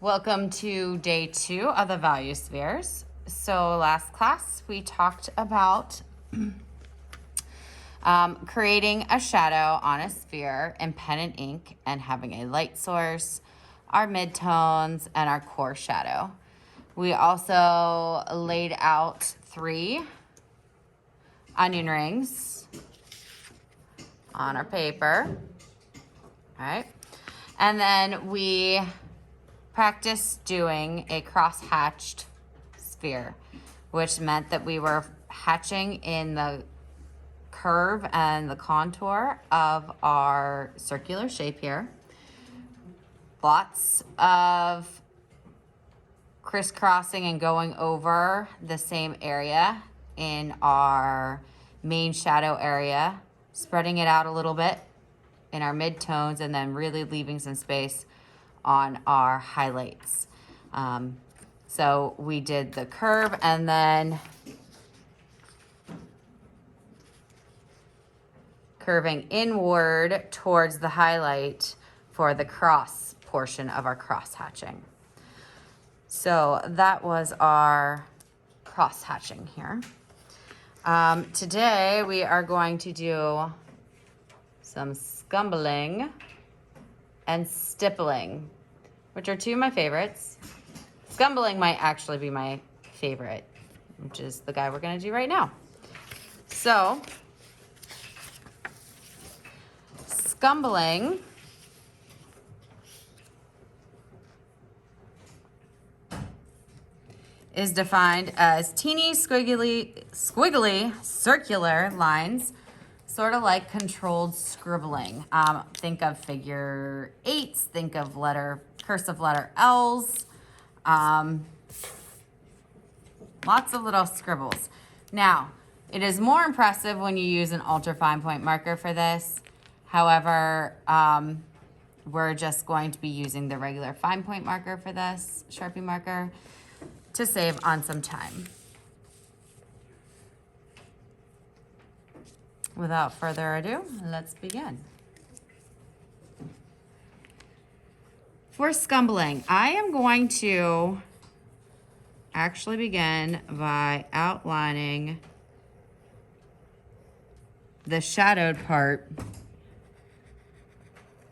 Welcome to day 2 of the value spheres. So last class we talked about creating a shadow on a sphere in pen and ink and having a light source, our midtones, and our core shadow. We also laid out 3 onion rings on our paper. All right. And then we practice doing a cross-hatched sphere, which meant that we were hatching in the curve and the contour of our circular shape here. Lots of crisscrossing and going over the same area in our main shadow area, spreading it out a little bit in our midtones, and then really leaving some space on our highlights. So we did the curve and then curving inward towards the highlight for the cross portion of our cross hatching. So that was our cross hatching here. Today we are going to do some scumbling and stippling, which are 2 of my favorites. Scumbling might actually be my favorite, which is the guy we're gonna do right now. So, scumbling is defined as teeny squiggly circular lines, sort of like controlled scribbling. Think of figure 8s, think of cursive letter L's, lots of little scribbles. Now, it is more impressive when you use an ultra fine point marker for this. However, we're just going to be using the regular fine point marker for this, Sharpie marker, to save on some time. Without further ado, let's begin. For scumbling, I am going to actually begin by outlining the shadowed part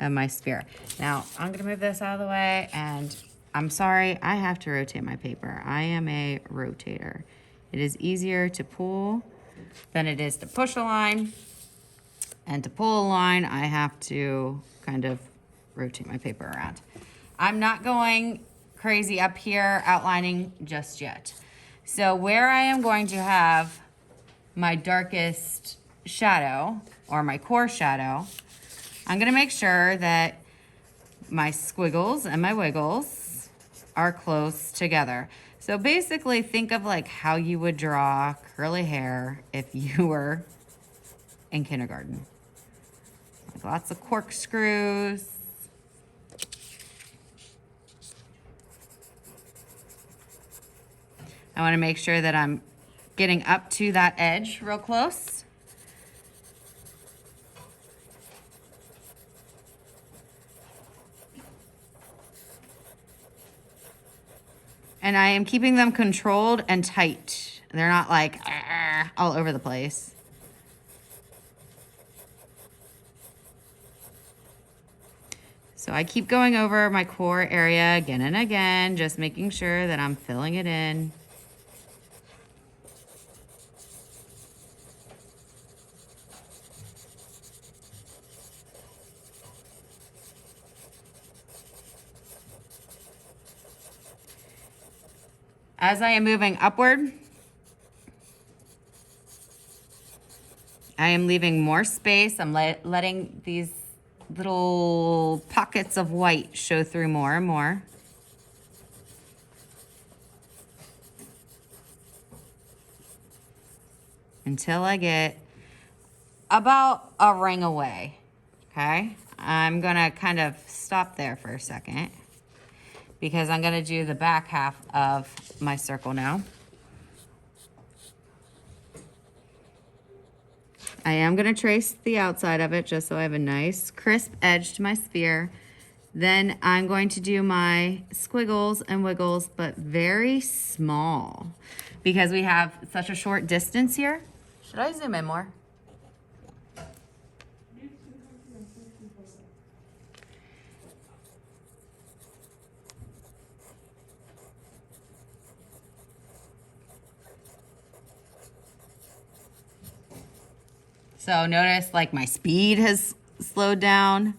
of my sphere. Now, I'm gonna move this out of the way, and I'm sorry, I have to rotate my paper. I am a rotator. It is easier to pull than it is to push a line. And to pull a line, I have to kind of rotate my paper around. I'm not going crazy up here outlining just yet. So where I am going to have my darkest shadow, or my core shadow, I'm gonna make sure that my squiggles and my wiggles are close together. So basically think of like how you would draw curly hair if you were in kindergarten. Like lots of corkscrews. I want to make sure that I'm getting up to that edge real close. And I am keeping them controlled and tight. They're not like all over the place. So I keep going over my core area again and again, just making sure that I'm filling it in. As I am moving upward, I am leaving more space. I'm letting these little pockets of white show through more and more. Until I get about a ring away, okay? I'm gonna kind of stop there for a second because I'm gonna do the back half of my circle now. I am going to trace the outside of it just so I have a nice crisp edge to my sphere. Then I'm going to do my squiggles and wiggles, but very small because we have such a short distance here. Should I zoom in more? So notice like my speed has slowed down.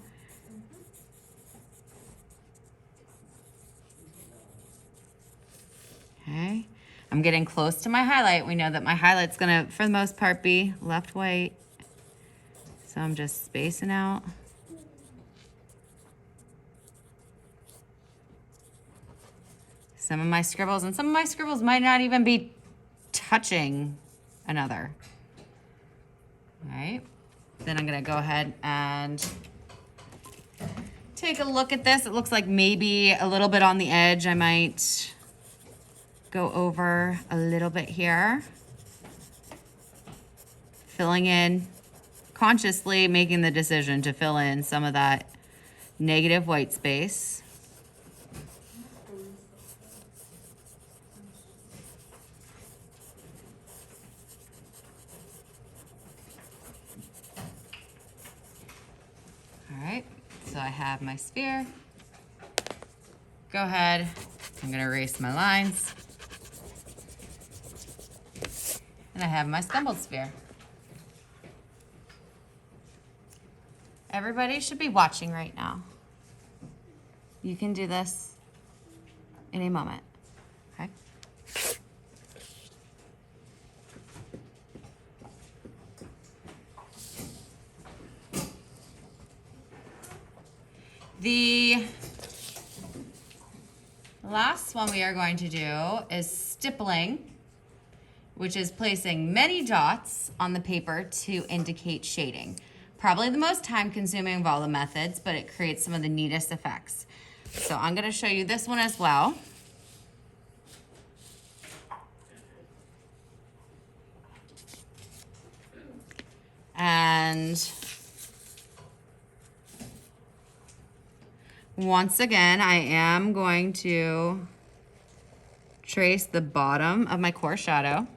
Okay, I'm getting close to my highlight. We know that my highlight's gonna, for the most part, be left white. So I'm just spacing out. Some of my scribbles, and some of my scribbles might not even be touching another. All right, then I'm gonna go ahead and take a look at this. It looks like maybe a little bit on the edge. I might go over a little bit here. Filling in, consciously making the decision to fill in some of that negative white space. All right, so I have my sphere. Go ahead, I'm gonna erase my lines. And I have my scumbled sphere. Everybody should be watching right now. You can do this in a moment, okay? The last one we are going to do is stippling, which is placing many dots on the paper to indicate shading. Probably the most time-consuming of all the methods, but it creates some of the neatest effects. So I'm gonna show you this one as well. And once again, I am going to trace the bottom of my core shadow.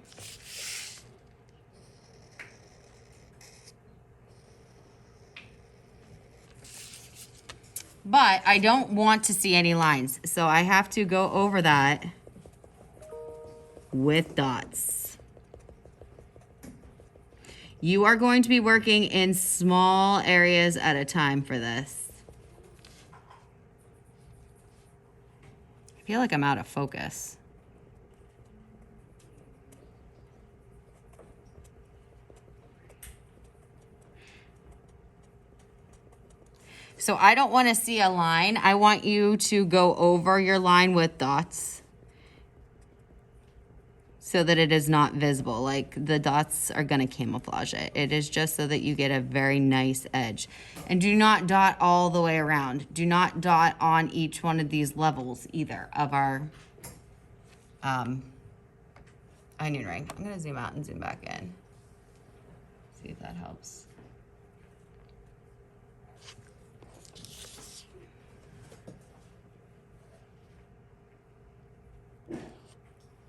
But I don't want to see any lines, so I have to go over that with dots. You are going to be working in small areas at a time for this. I feel like I'm out of focus. So I don't want to see a line. I want you to go over your line with dots so that it is not visible. Like the dots are going to camouflage it. It is just so that you get a very nice edge. And do not dot all the way around. Do not dot on each one of these levels either of our onion ring. I'm going to zoom out and zoom back in. See if that helps.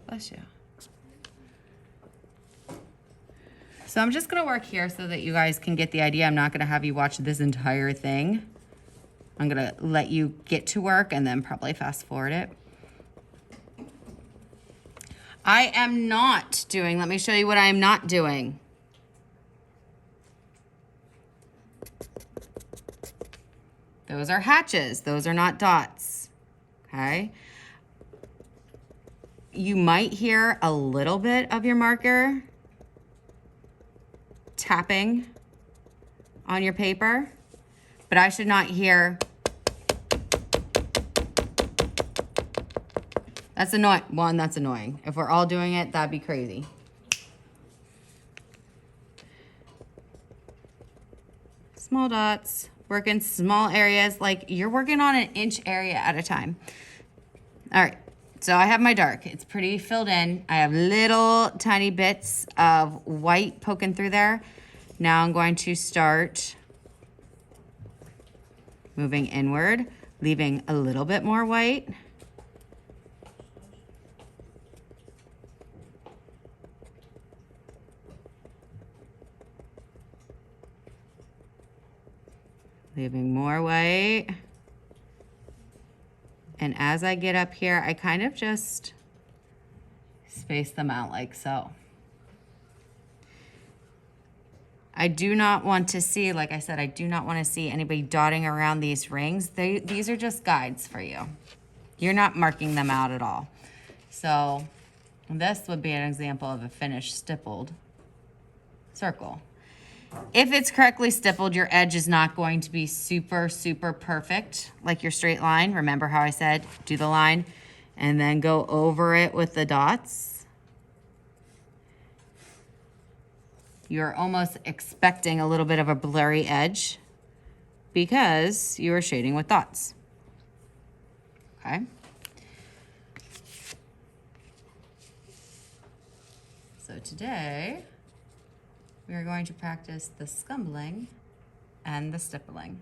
Bless you. So I'm just gonna work here so that you guys can get the idea. I'm not gonna have you watch this entire thing. I'm gonna let you get to work and then probably fast forward it. I am not doing, let me show you what I am not doing. Those are hatches, those are not dots, okay? You might hear a little bit of your marker tapping on your paper, but I should not hear. That's annoying. One, that's annoying. If we're all doing it, that'd be crazy. Small dots, work in small areas, like you're working on an inch area at a time. All right. So I have my dark, it's pretty filled in. I have little tiny bits of white poking through there. Now I'm going to start moving inward, leaving a little bit more white. Leaving more white. And as I get up here, I kind of just space them out like so. I do not want to see, like I said, I do not want to see anybody dotting around these rings. These are just guides for you. You're not marking them out at all. So this would be an example of a finished stippled circle. If it's correctly stippled, your edge is not going to be super, super perfect, like your straight line. Remember how I said, do the line and then go over it with the dots. You're almost expecting a little bit of a blurry edge because you are shading with dots. Okay. So today, we are going to practice the scumbling and the stippling.